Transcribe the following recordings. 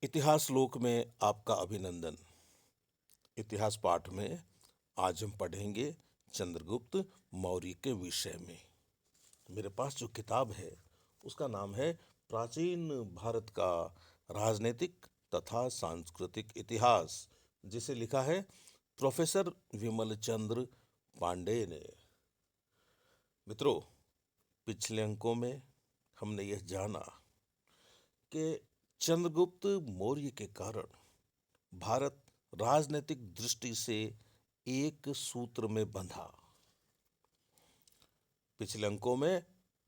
इतिहास लोक में आपका अभिनंदन। इतिहास पाठ में आज हम पढ़ेंगे चंद्रगुप्त मौर्य के विषय में। मेरे पास जो किताब है उसका नाम है प्राचीन भारत का राजनीतिक तथा सांस्कृतिक इतिहास, जिसे लिखा है प्रोफेसर विमल चंद्र पांडे ने। मित्रों, पिछले अंकों में हमने यह जाना कि चंद्रगुप्त मौर्य के कारण भारत राजनीतिक दृष्टि से एक सूत्र में बंधा। पिछले अंकों में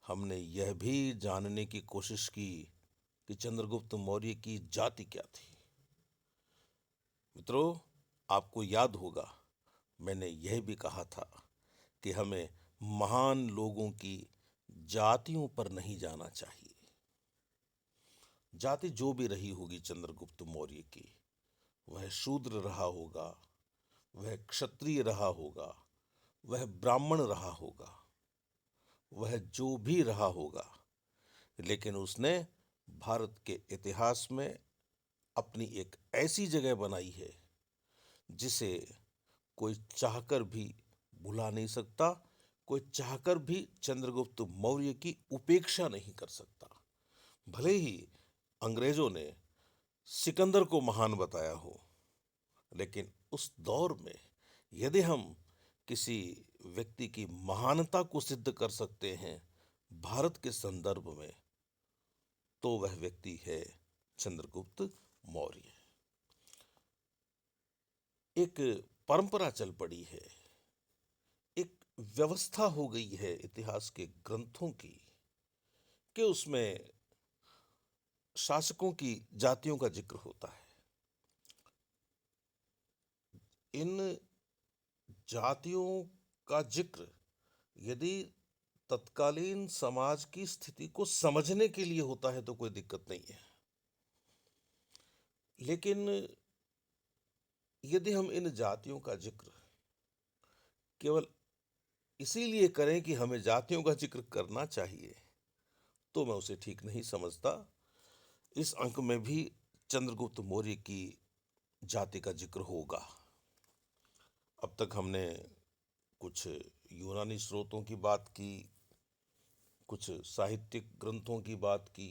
हमने यह भी जानने की कोशिश की कि चंद्रगुप्त मौर्य की जाति क्या थी। मित्रों, आपको याद होगा मैंने यह भी कहा था कि हमें महान लोगों की जातियों पर नहीं जाना चाहिए। जाति जो भी रही होगी चंद्रगुप्त मौर्य की, वह शूद्र रहा होगा, वह क्षत्रिय रहा होगा, वह ब्राह्मण रहा होगा, वह जो भी रहा होगा, लेकिन उसने भारत के इतिहास में अपनी एक ऐसी जगह बनाई है जिसे कोई चाहकर भी भुला नहीं सकता, कोई चाहकर भी चंद्रगुप्त मौर्य की उपेक्षा नहीं कर सकता। भले ही अंग्रेजों ने सिकंदर को महान बताया हो, लेकिन उस दौर में यदि हम किसी व्यक्ति की महानता को सिद्ध कर सकते हैं भारत के संदर्भ में, तो वह व्यक्ति है चंद्रगुप्त मौर्य। एक परंपरा चल पड़ी है, एक व्यवस्था हो गई है इतिहास के ग्रंथों की कि उसमें शासकों की जातियों का जिक्र होता है। इन जातियों का जिक्र यदि तत्कालीन समाज की स्थिति को समझने के लिए होता है तो कोई दिक्कत नहीं है, लेकिन यदि हम इन जातियों का जिक्र केवल इसीलिए करें कि हमें जातियों का जिक्र करना चाहिए, तो मैं उसे ठीक नहीं समझता। इस अंक में भी चंद्रगुप्त मौर्य की जाति का जिक्र होगा। अब तक हमने कुछ यूनानी स्रोतों की बात की, कुछ साहित्यिक ग्रंथों की बात की,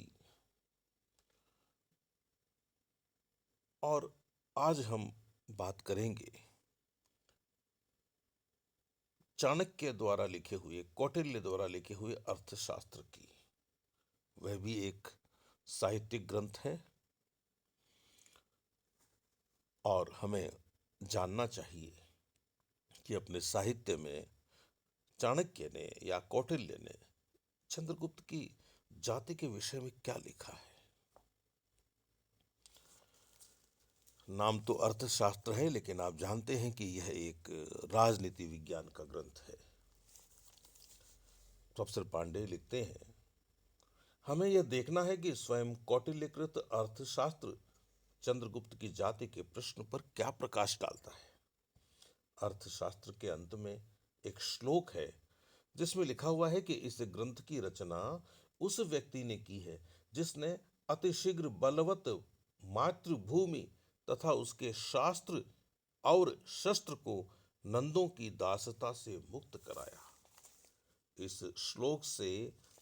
और आज हम बात करेंगे चाणक्य द्वारा लिखे हुए, कौटिल्य द्वारा लिखे हुए अर्थशास्त्र की। वह भी एक साहित्यिक ग्रंथ है और हमें जानना चाहिए कि अपने साहित्य में चाणक्य ने या कौटिल्य ने चंद्रगुप्त की जाति के विषय में क्या लिखा है। नाम तो अर्थशास्त्र है, लेकिन आप जानते हैं कि यह एक राजनीति विज्ञान का ग्रंथ है। प्रोफेसर पांडे लिखते हैं, हमें यह देखना है कि स्वयं कौटिल्यकृत अर्थशास्त्र चंद्रगुप्त की जाति के प्रश्न पर क्या प्रकाश डालता है। अर्थशास्त्र के अंत में एक श्लोक है जिसमें लिखा हुआ है कि इस ग्रंथ की रचना उस व्यक्ति ने की है जिसने अतिशीघ्र बलवत मातृभूमि तथा उसके शास्त्र और शस्त्र को नंदों की दासता से मुक्त कराया। इस श्लोक से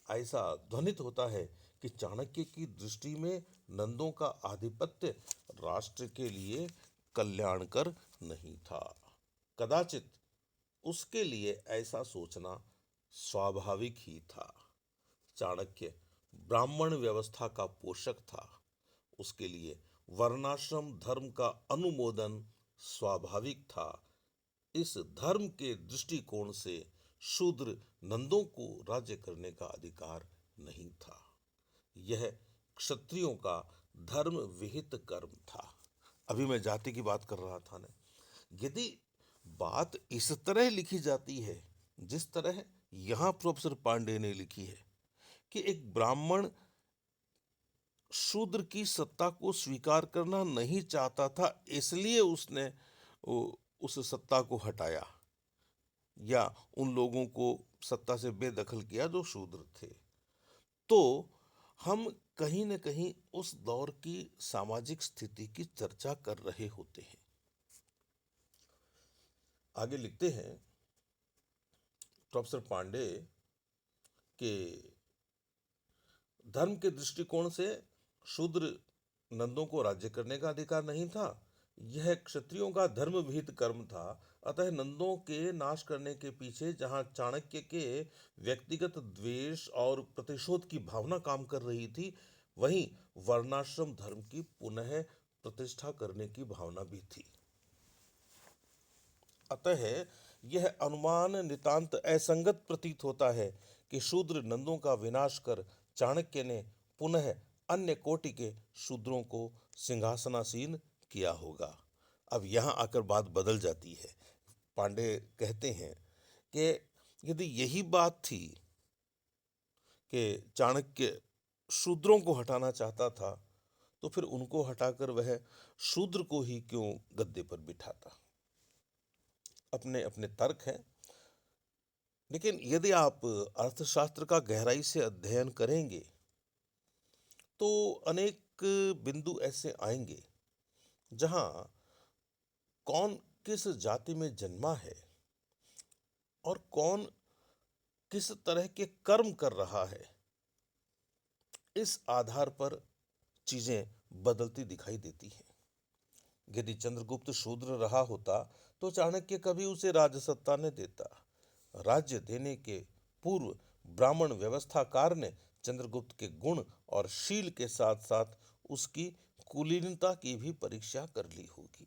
ऐसा ध्वनित होता है कि चाणक्य की दृष्टि में नंदों का आधिपत्य राष्ट्र के लिए कल्याणकर नहीं था। कदाचित उसके लिए ऐसा सोचना स्वाभाविक ही था। चाणक्य ब्राह्मण व्यवस्था का पोषक था, उसके लिए वर्णाश्रम धर्म का अनुमोदन स्वाभाविक था। इस धर्म के दृष्टिकोण से शूद्र नंदों को राज्य करने का अधिकार नहीं था। यह क्षत्रियों का धर्म विहित कर्म था। अभी मैं जाति की बात कर रहा था ना। यदि बात इस तरह लिखी जाती है जिस तरह यहां प्रोफेसर पांडे ने लिखी है कि एक ब्राह्मण शूद्र की सत्ता को स्वीकार करना नहीं चाहता था, इसलिए उसने उस सत्ता को हटाया या उन लोगों को सत्ता से बेदखल किया जो शूद्र थे, तो हम कहीं न कहीं उस दौर की सामाजिक स्थिति की चर्चा कर रहे होते हैं। आगे लिखते हैं प्रोफेसर पांडे के धर्म के दृष्टिकोण से शूद्र नंदों को राज्य करने का अधिकार नहीं था। यह क्षत्रियों का धर्म विहित कर्म था। अतः नंदों के नाश करने के पीछे जहां चाणक्य के व्यक्तिगत द्वेष और प्रतिशोध की भावना काम कर रही थी, वहीं वर्णाश्रम धर्म की पुनः प्रतिष्ठा करने की भावना भी थी। अतः यह अनुमान नितांत असंगत प्रतीत होता है कि शूद्र नंदों का विनाश कर चाणक्य ने पुनः अन्य कोटि के शूद्रों को सिंहासनासीन किया होगा। अब यहाँ आकर बात बदल जाती है। पांडे कहते हैं कि यदि यही बात थी कि चाणक्य शूद्रों को हटाना चाहता था, तो फिर उनको हटाकर वह शूद्र को ही क्यों गद्दे पर बिठाता। अपने अपने तर्क हैं, लेकिन यदि आप अर्थशास्त्र का गहराई से अध्ययन करेंगे तो अनेक बिंदु ऐसे आएंगे जहां कौन किस जाति में जन्मा है और कौन किस तरह के कर्म कर रहा है, इस आधार पर चीजें बदलती दिखाई देती हैं। यदि चंद्रगुप्त शूद्र रहा होता तो चाणक्य कभी उसे राजसत्ता ने देता। राज्य देने के पूर्व ब्राह्मण व्यवस्थाकार ने चंद्रगुप्त के गुण और शील के साथ साथ उसकी कुलीनता की भी परीक्षा कर ली होगी।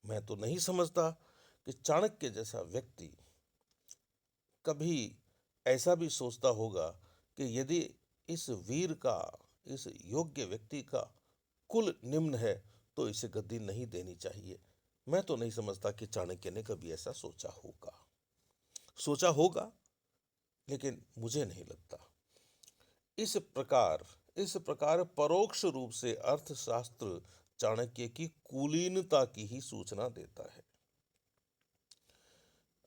मैं तो नहीं समझता कि चाणक्य जैसा व्यक्ति कभी ऐसा भी सोचता होगा कि यदि इस वीर का, इस योग्य व्यक्ति का कुल निम्न है तो इसे गद्दी नहीं देनी चाहिए। मैं तो नहीं समझता कि चाणक्य ने कभी ऐसा सोचा होगा। सोचा होगा, लेकिन मुझे नहीं लगता। इस प्रकार परोक्ष रूप से अर्थशास्त्र चाणक्य की कुलीनता की ही सूचना देता है।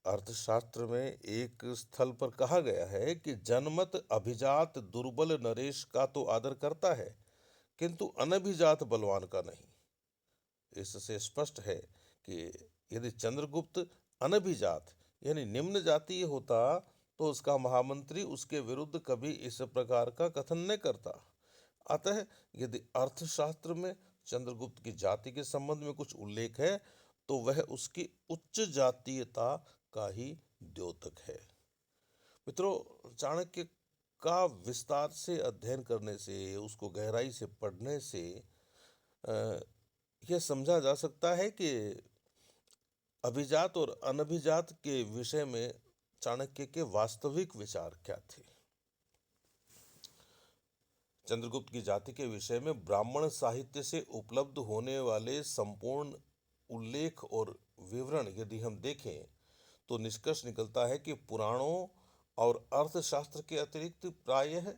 अर्थशास्त्र में एक स्थल पर कहा गया है कि जनमत अभिजात दुर्बल नरेश का तो आदर करता है, किंतु अनभिजात बलवान का नहीं। इससे स्पष्ट है कि यदि चंद्रगुप्त अनभिजात यानी निम्न जातीय होता तो उसका महामंत्री उसके विरुद्ध कभी इस प्रकार का कथन न करता। अतः यदि अर्थशास्त्र में चंद्रगुप्त की जाति के संबंध में कुछ उल्लेख है तो वह उसकी उच्च जातीयता का ही द्योतक है। मित्रों, चाणक्य का विस्तार से अध्ययन करने से, उसको गहराई से पढ़ने से यह समझा जा सकता है कि अभिजात और अनभिजात के विषय में चाणक्य के वास्तविक विचार क्या थे। चंद्रगुप्त की जाति के विषय में ब्राह्मण साहित्य से उपलब्ध होने वाले संपूर्ण उल्लेख और विवरण यदि हम देखें तो निष्कर्ष निकलता है कि पुराणों और अर्थशास्त्र के अतिरिक्त प्रायः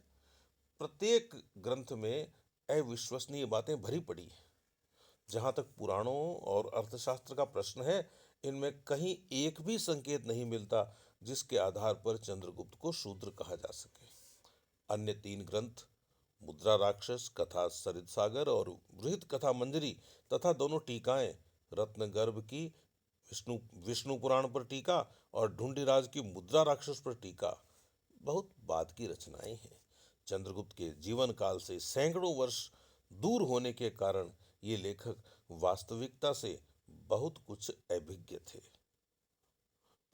प्रत्येक ग्रंथ में अविश्वसनीय बातें भरी पड़ी हैं। जहाँ तक पुराणों और अर्थशास्त्र का प्रश्न है, इनमें कहीं एक भी संकेत नहीं मिलता जिसके आधार पर चंद्रगुप्त को शूद्र कहा जा सके। अन्य तीन ग्रंथ मुद्रा राक्षस, कथा सरित सागर और बृहत कथा मंजरी तथा दोनों टीकाएं रत्नगर्भ की विष्णु पुराण पर टीका और ढूंढीराज की मुद्रा राक्षस पर टीका बहुत बाद की रचनाएं हैं। चंद्रगुप्त के जीवन काल से सैकड़ों वर्ष दूर होने के कारण ये लेखक वास्तविकता से बहुत कुछ अभिज्ञ थे।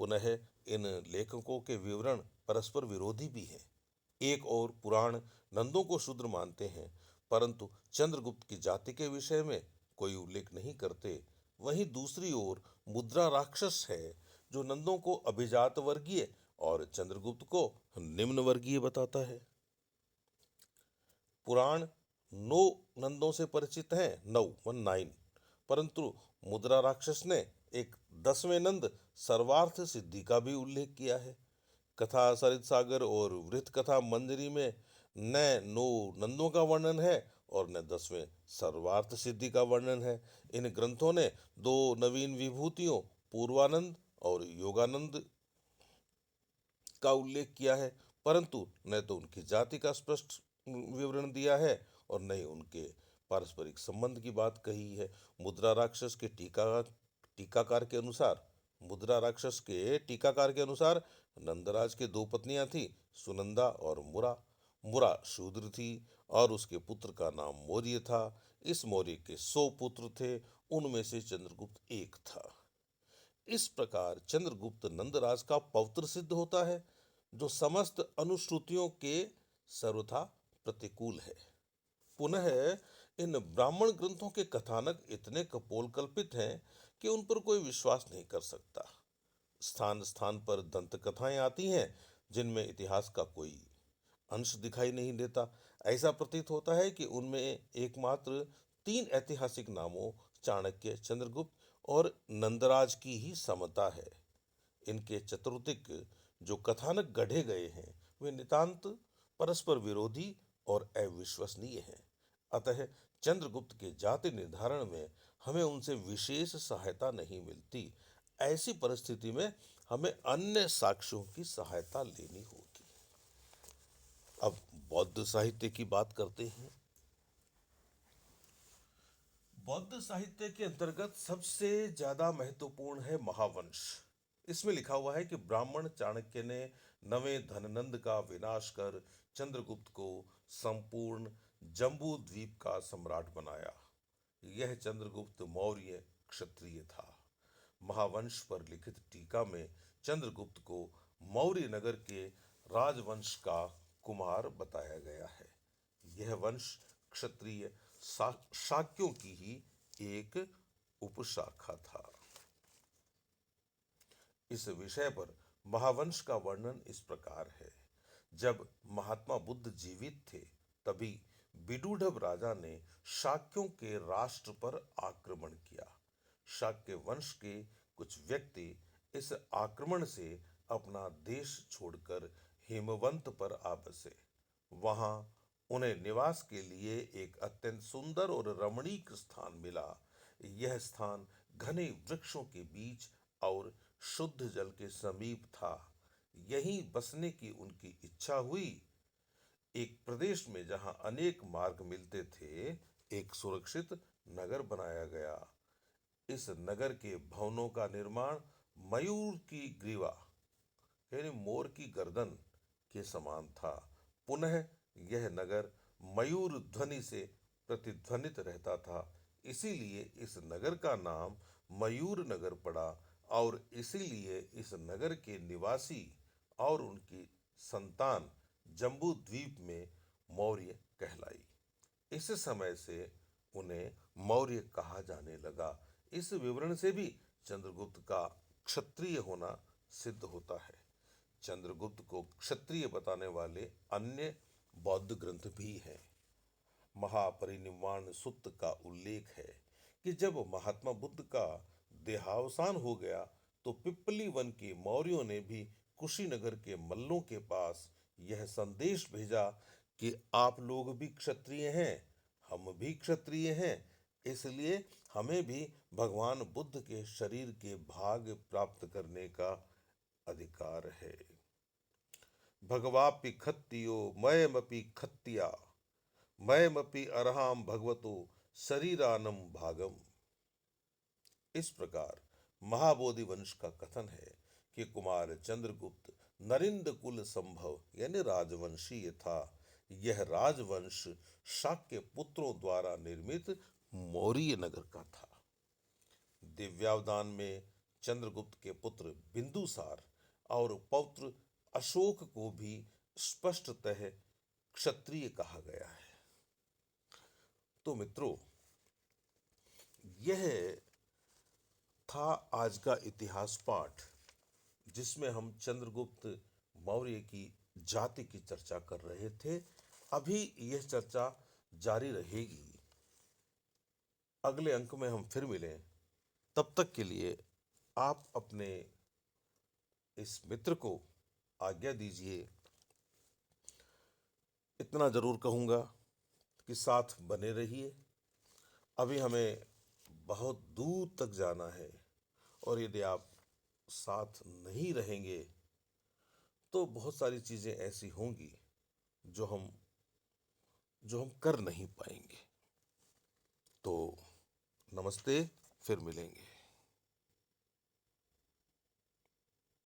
पुनः इन लेखकों के विवरण परस्पर विरोधी भी हैं। एक और पुराण नंदों को शूद्र मानते हैं, परंतु चंद्रगुप्त की जाति के विषय में कोई उल्लेख नहीं करते। वहीं दूसरी ओर मुद्रा राक्षस है जो नंदों को अभिजात वर्गीय और चंद्रगुप्त को निम्न वर्गीय बताता है। पुराण 9 नंदों से परिचित हैं, 9 परंतु मुद्रा राक्षस ने एक 10वें नंद सर्वार्थ सिद्धि का भी उल्लेख किया है। कथा सरित सागर और वृत्त कथा मंजरी में न 9 नंदों का वर्णन है और न 10वें सर्वार्थ सिद्धि का वर्णन है। इन ग्रंथों ने दो नवीन विभूतियों पूर्वानंद और योगानंद का उल्लेख किया है, परंतु न तो उनकी जाति का स्पष्ट विवरण दिया है और न ही उनके पारस्परिक संबंध की बात कही है। मुद्रा राक्षस के टीकाकार के अनुसार मुद्रा राक्षस के टीकाकार के अनुसार नंदराज के दो पत्नियां थी, सुनंदा और मुरा। मुरा शूद्र थी और उसके पुत्र का नाम मौर्य था। इस मौर्य के 100 पुत्र थे, उनमें से चंद्रगुप्त एक था। इस प्रकार चंद्रगुप्त नंदराज का पौत्र सिद्ध होता है, जो समस्त अनुश्रुतियों के सर्वथा प्रतिकूल है। पुनः इन ब्राह्मण ग्रंथों के कथानक इतने कपोल कल्पित हैं कि उन पर कोई विश्वास नहीं कर सकता। स्थान स्थान पर दंत कथाएं आती हैं, जिनमें इतिहास का कोई अंश दिखाई नहीं देता। ऐसा प्रतीत होता है कि उनमें एकमात्र 3 ऐतिहासिक नामों चाणक्य, चंद्रगुप्त और नंदराज की ही समता है। इनके चतुर्दिक जो कथानक गढ़े गए हैं, वे नितांत परस्पर विरोधी और अविश्वसनीय हैं। अतः चंद्रगुप्त के जाति निर्धारण में हमें उनसे विशेष सहायता नहीं मिलती। ऐसी परिस्थिति में हमें अन्य साक्ष्यों की सहायता लेनी होगी। अब बौद्ध साहित्य की बात करते हैं। बौद्ध साहित्य के अंतर्गत सबसे ज्यादा महत्वपूर्ण है महावंश। इसमें लिखा हुआ है कि ब्राह्मण चाणक्य ने नवें धननंद का विनाश कर चंद्रगुप्त को संपूर्ण जम्बू द्वीप का सम्राट बनाया। यह चंद्रगुप्त मौर्य क्षत्रिय था। महावंश पर लिखित टीका में चंद्रगुप्त को मौर्य नगर के राजवंश का कुमार बताया गया है। यह वंश क्षत्रिय शाक्यों की ही एक उपशाखा था। इस विषय पर महावंश का वर्णन इस प्रकार है। जब महात्मा बुद्ध जीवित थे, तभी विदूढ़ राजा ने शाक्यों के राष्ट्र पर आक्रमण किया। शाक्य वंश के कुछ व्यक्ति इस आक्रमण से अपना देश छोड़कर हेमवंत पर आ बसे। वहां उन्हें निवास के लिए एक अत्यंत सुंदर और रमणीक स्थान मिला। यह स्थान घने वृक्षों के बीच और शुद्ध जल के समीप था। यहीं बसने की उनकी इच्छा हुई। एक प्रदेश में जहां अनेक मार्ग मिलते थे, एक सुरक्षित नगर बनाया गया। इस नगर के भवनों का निर्माण मयूर की ग्रीवा यानी मोर की गर्दन के समान था। पुनः यह नगर मयूर ध्वनि से प्रतिध्वनित रहता था, इसीलिए इस नगर का नाम मयूर नगर पड़ा और इसीलिए इस नगर के निवासी और उनकी संतान जम्बू द्वीप में मौर्य कहलाई। इस समय से उन्हें मौर्य कहा जाने लगा। इस विवरण से भी चंद्रगुप्त का क्षत्रिय होना सिद्ध होता है। चंद्रगुप्त को क्षत्रिय बताने वाले अन्य बौद्ध ग्रंथ भी हैं। महापरिनिर्वाण सुत्त का उल्लेख है कि जब महात्मा बुद्ध का देहावसान हो गया, तो पिप्पली वन के मौर्यों ने भी कुशीनगर के मल्लों के पास यह संदेश भेजा कि आप लोग भी क्षत्रिय हैं, हम भी क्षत्रिय हैं, इसलिए हमें भी भगवान बुद्ध के शरीर के भाग प्राप्त करने का अधिकार है। भगवापि खत्तियो मयमपि खत्तिया मयमपि अर्हाम भगवतो शरीरानम भागम। इस प्रकार महाबोधि वंश का कथन है कि कुमार चंद्रगुप्त नरिंद कुल संभव यानी राजवंशीय था। यह राजवंश शाक्य पुत्रों द्वारा निर्मित मौर्य नगर का था। दिव्यावदान में चंद्रगुप्त के पुत्र बिंदुसार और पौत्र अशोक को भी स्पष्टतः क्षत्रिय कहा गया है। तो मित्रों, यह था आज का इतिहास पाठ, जिसमें हम चंद्रगुप्त मौर्य की जाति की चर्चा कर रहे थे। अभी यह चर्चा जारी रहेगी। अगले अंक में हम फिर मिलें। तब तक के लिए आप अपने इस मित्र को आज्ञा दीजिए। इतना जरूर कहूँगा कि साथ बने रहिए। अभी हमें बहुत दूर तक जाना है और यदि आप साथ नहीं रहेंगे तो बहुत सारी चीज़ें ऐसी होंगी जो हम जो हम कर नहीं पाएंगे। तो नमस्ते, फिर मिलेंगे।